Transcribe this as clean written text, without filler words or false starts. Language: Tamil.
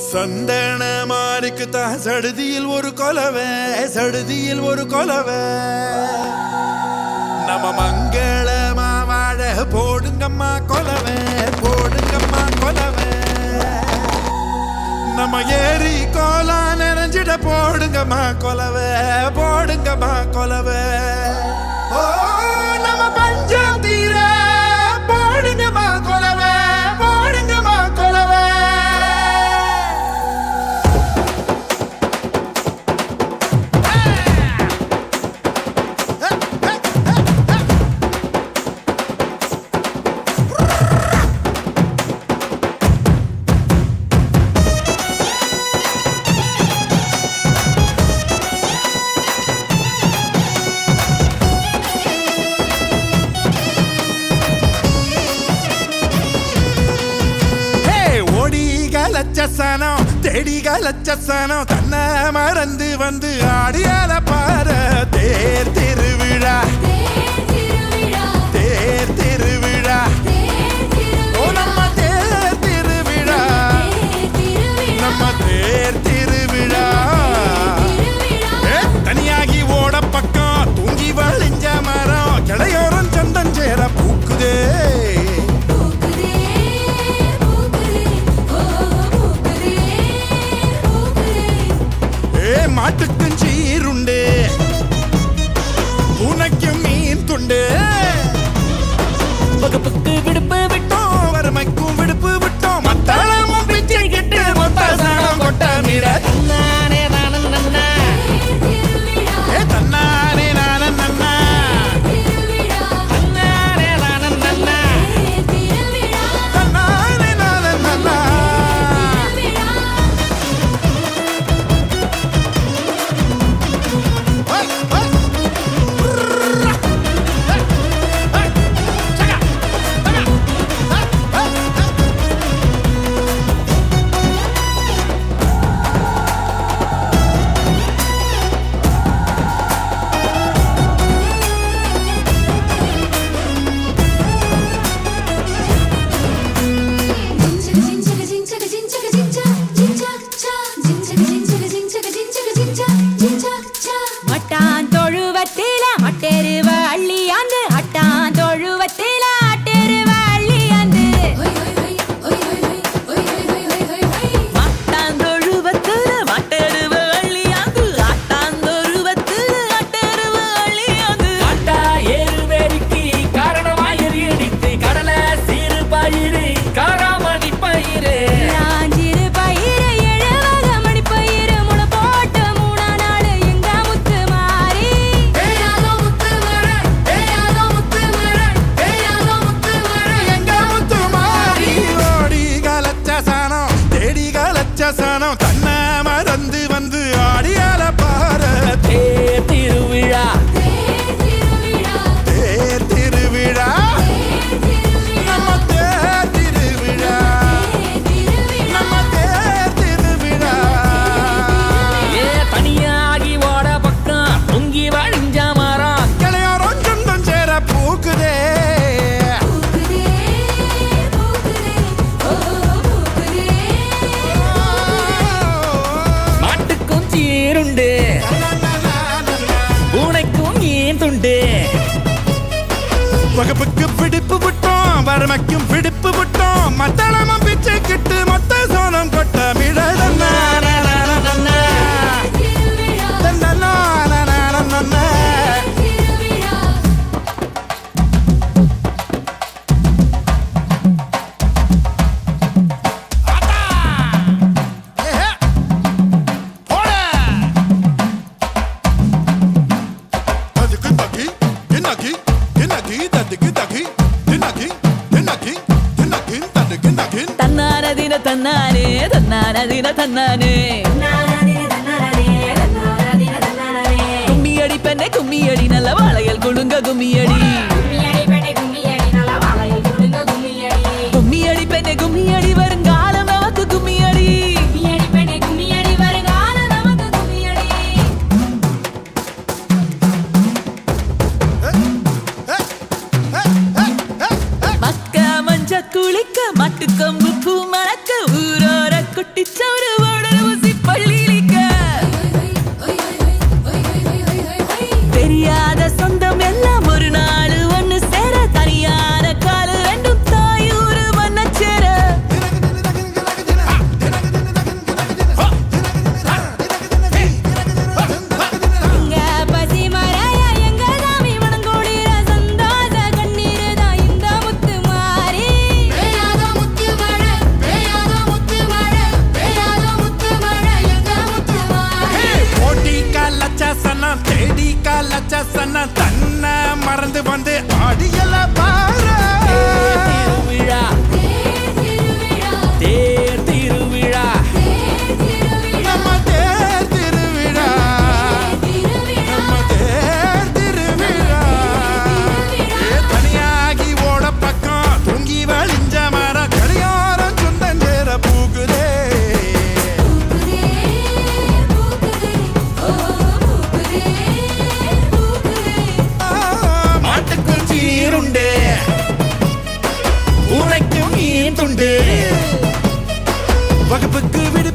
சந்தன மாறிக்குத்தா சடுதியில் ஒரு கொலவை, சடுதியில் ஒரு கொலவை. நம்ம மங்களமா வாழ போடுங்கம்மா கொலவை, போடுங்கம்மா கொலவை. நம்ம ஏரி கோலா நிறைஞ்சிட போடுங்கம்மா கொலவை, போடுங்கம்மா கொலவை. ஓ நம்ம பஞ்சம் தீர போடுங்கம்மா கொலவை, போடுங்கம்மா கொலவை. லட்சசனம் தேடிக லட்சசனம் தன்னை மறந்து வந்து ஆடியால பாரு. தேர் திருவிழா, தேர் திருவிழா, ஓ நம்ம தேர் திருவிழா, நம்ம தேர் திருவிழா. தனியாகி ஓட பக்கம் தூங்கி வழிஞ்ச மரம் கிளையோரம் சந்தம் சேர பூக்குதே. மாட்டுக்கும் சீருண்டு, உனக்கும் மீன் துண்டு. வகுப்புக்கு விடுப்பு விட்டோம், வறுமைக்கும் விடுப்பு விட்டோம். மத்தாளமும் பிச்சை கிட்டு மொத்த சாணம் கொட்ட மீற. தன்னானே நானும் நன்னா, தன்னானே நானும் நன்னா, தன்னானே நானும் நன்னா, தன்னானே நானும் நன்னா. லட்சசனம் தன்னை மறந்து வந்து ஆடியால பாரு. தேர் திருவிழா, தேர் திருவிழா, நம்ம தேர் திருவிழா, நம்ம தேர் திருவிழா. ஏ தனியாகி ஓட பக்கம் பொங்கி வழிஞ்ச மரம் கிளையோரம் சொந்தம் சேர பூக்குதே. உனக்கும் ஏன் துண்டு. வகுப்புக்கு பிடிப்பு விட்டோம், வறுமைக்கும் பிடிப்பு விட்டோம். மத்தளமும் பிச்சை கிட்டு மொத்த சோனம் கொட்ட மிழ. தன்னானதின தன்னானே, தன்னானதின தன்னானே. கும்மியடி பெண்ணே கும்மியடி, நல்ல வாழையல் குழுங்க கும்மியடி. கும்மியடி பெண்ணே கும்மியடி, வருங்காலம் நமக்கு கும்மியடி. மக்க மஞ்ச குளிக்க மட்டுக்கம்பு பூ மணக்க ஊரோர குட்டிச்சவரு ஓடல் ஊசி பள்ளியிலிக்க தெரியாத சொந்தம் எல்லாம் ஒரு நாள் ஒண்ணு சேர தனியான காலு ரெண்டும் தாயூரு மண்ண சேர இங்க பசி மராயா எங்க சாமி மனங்கோடிர சந்தோஷ கண்ணீர் தான் இந்த முத்து மாறி பேயாத முத்து மழை பேயாத முத்து மழை பேயாத முத்து மழை எங்க முத்து மாறி ஓடி காலச்சா சனா தேடி காலச்சா சனா தன்னை மறந்து வந்து ஆடியல பாரு திருவிழா தேர் திருவிழா நம்ம தேர் திருவிழா நம்ம தேர் திருவிழா தனியாகி ஓட பக்கம் தூங்கி வழிஞ்ச மரம் கடியாரம் சுந்தஞ்சேர பூக்குதே மாட்டுக்கும் சீருண்டு பூனைக்கும் மீன் துண்டு வகுப்புக்கு விடு